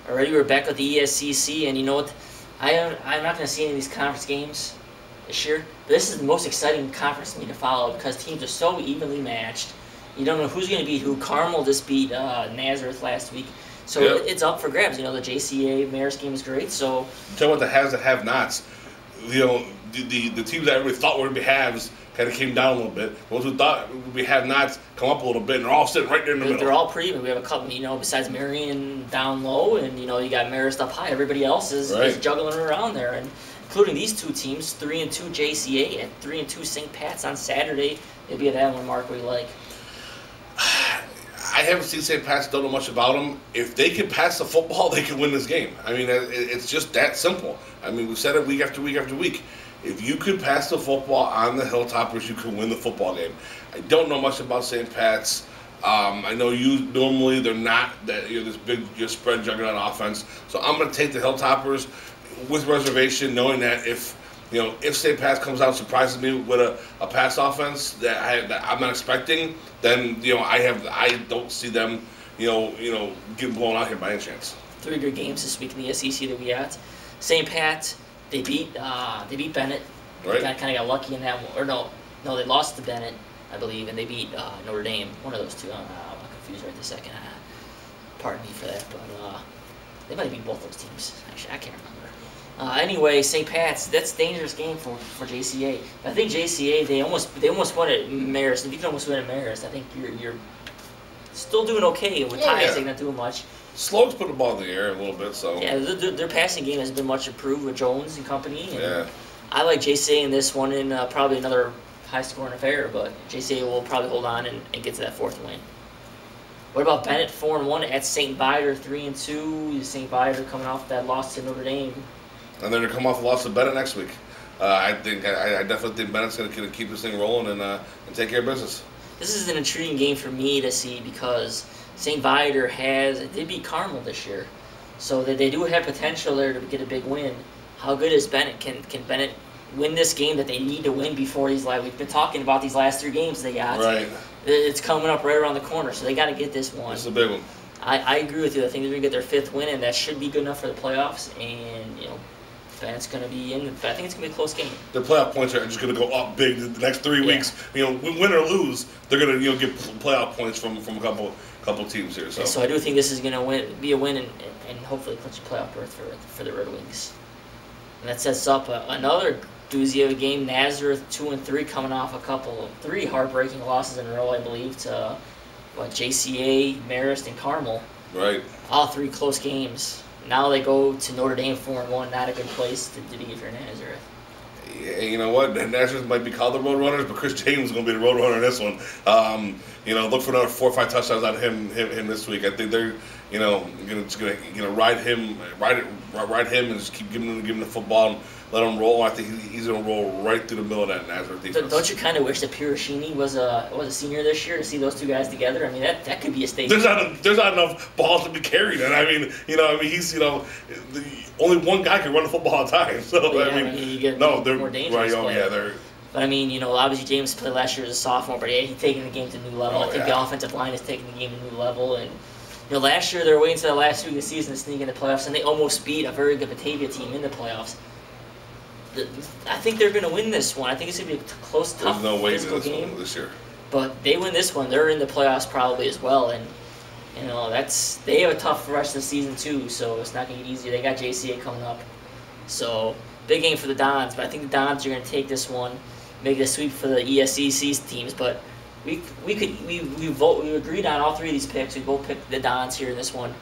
Already we're back with the ESCC, and you know what? I'm not going to see any of these conference games this year. But this is the most exciting conference to me to follow because teams are so evenly matched. You don't know who's going to beat who. Carmel just beat Nazareth last week. So it's up for grabs. You know, the JCA Marist game is great. So tell what the haves and have-nots. You know, the teams that everybody thought were going to be haves kind of came down a little bit. Those who thought would be have-nots come up a little bit, and they're all sitting right there in the middle. They're all pretty even. We have a couple, you know, besides Marion down low, and, you know, you got Marist up high. Everybody else is juggling around there, and including these two teams, 3-2 JCA and 3-2 St. Pat's on Saturday. Maybe that one, Mark, we like. I haven't seen St. Pat's, don't know much about them. If they can pass the football, they can win this game. I mean, it's just that simple. I mean, we've said it week after week after week. If you could pass the football on the Hilltoppers, you could win the football game. I don't know much about St. Pat's. I know normally they're not that this big spread juggernaut offense. So I'm going to take the Hilltoppers with reservation, knowing that if St. Pat's comes out and surprises me with a pass offense that I'm not expecting, then I don't see them getting blown out here by any chance. 3 good games this week in the SEC that we got. St. Pat, they beat Bennett. Right. Kind of got lucky in that one. Or no, they lost to Bennett, I believe, and they beat Notre Dame. One of those two. I'm confused right this second. Pardon me for that, but they might beat both those teams. Actually, I can't remember. Anyway, St. Pat's, that's a dangerous game for JCA. But I think JCA, they almost won at Marist. If you can almost win at Marist, I think you're still doing okay. With ties, they're not doing much. Sloug's put the ball in the air a little bit, so. Yeah, their passing game has been much improved with Jones and company. And yeah. I like JCA in this one, in probably another high-scoring affair, but JCA will probably hold on and get to that 4th win. What about Bennett, 4-1 at St. Viator, 3-2? St. Viator coming off that loss to Notre Dame. And they're going to come off the loss to Bennett next week. I definitely think Bennett's going to keep this thing rolling and take care of business. This is an intriguing game for me to see because St. Viator they beat Carmel this year, so they do have potential there to get a big win. How good is Bennett? Can Bennett win this game that they need to win before these we've been talking about these last 3 games they got? Right. It's coming up right around the corner, so they got to get this one. It's a big one. I agree with you. I think they're going to get their 5th win, and that should be good enough for the playoffs. And Bennett's going to be in. I think it's going to be a close game. The playoff points are just going to go up big the next 3 weeks. Win or lose, they're going to get playoff points from a couple teams here. So I do think this is going to be a win and hopefully clinch a playoff berth for the Red Wings. And that sets up another doozy of a game. Nazareth 2-3 coming off 3 heartbreaking losses in a row, I believe, to JCA, Marist, and Carmel. Right. All 3 close games. Now they go to Notre Dame 4-1. Not a good place to be for Nazareth. Yeah, you know what? Nazareth might be called the Roadrunners, but Chris James is going to be the Roadrunner in this one. Look for another 4 or 5 touchdowns on him this week. I think they're going to ride him and just keep giving him the football and let him roll. I think he's going to roll right through the middle of that Nazareth defense. Don't you kind of wish that Pirashini was a senior this year to see those 2 guys together? I mean, that could be a statement. There's not enough balls to be carried, and he's only one guy can run the football at a time. So you get more dangerous play. But I mean, obviously James played last year as a sophomore, but he's taking the game to a new level. I think the offensive line is taking the game to a new level, and last year they were waiting until the last week of the season to sneak in the playoffs, and they almost beat a very good Batavia team in the playoffs. I think they're going to win this one. I think it's going to be a close, tough, physical game this year. But they win this one, they're in the playoffs probably as well, and they have a tough rest of the season too. So it's not going to get easier. They got JCA coming up, so big game for the Dons. But I think the Dons are going to take this one, make a sweep for the ESCC teams. But we agreed on all 3 of these picks. We both picked the Dons here in this one.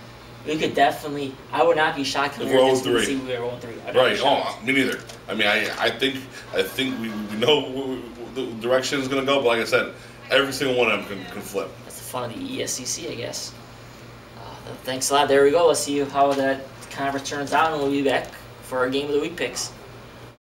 We could definitely. I would not be shocked if we were 0-3. Right. Me neither. I mean, I think we know the direction is going to go, but like I said, every single one of them can flip. That's the fun of the ESCC, I guess. Thanks a lot. There we go. Let's see how that conference turns out, and we'll be back for our Game of the Week picks.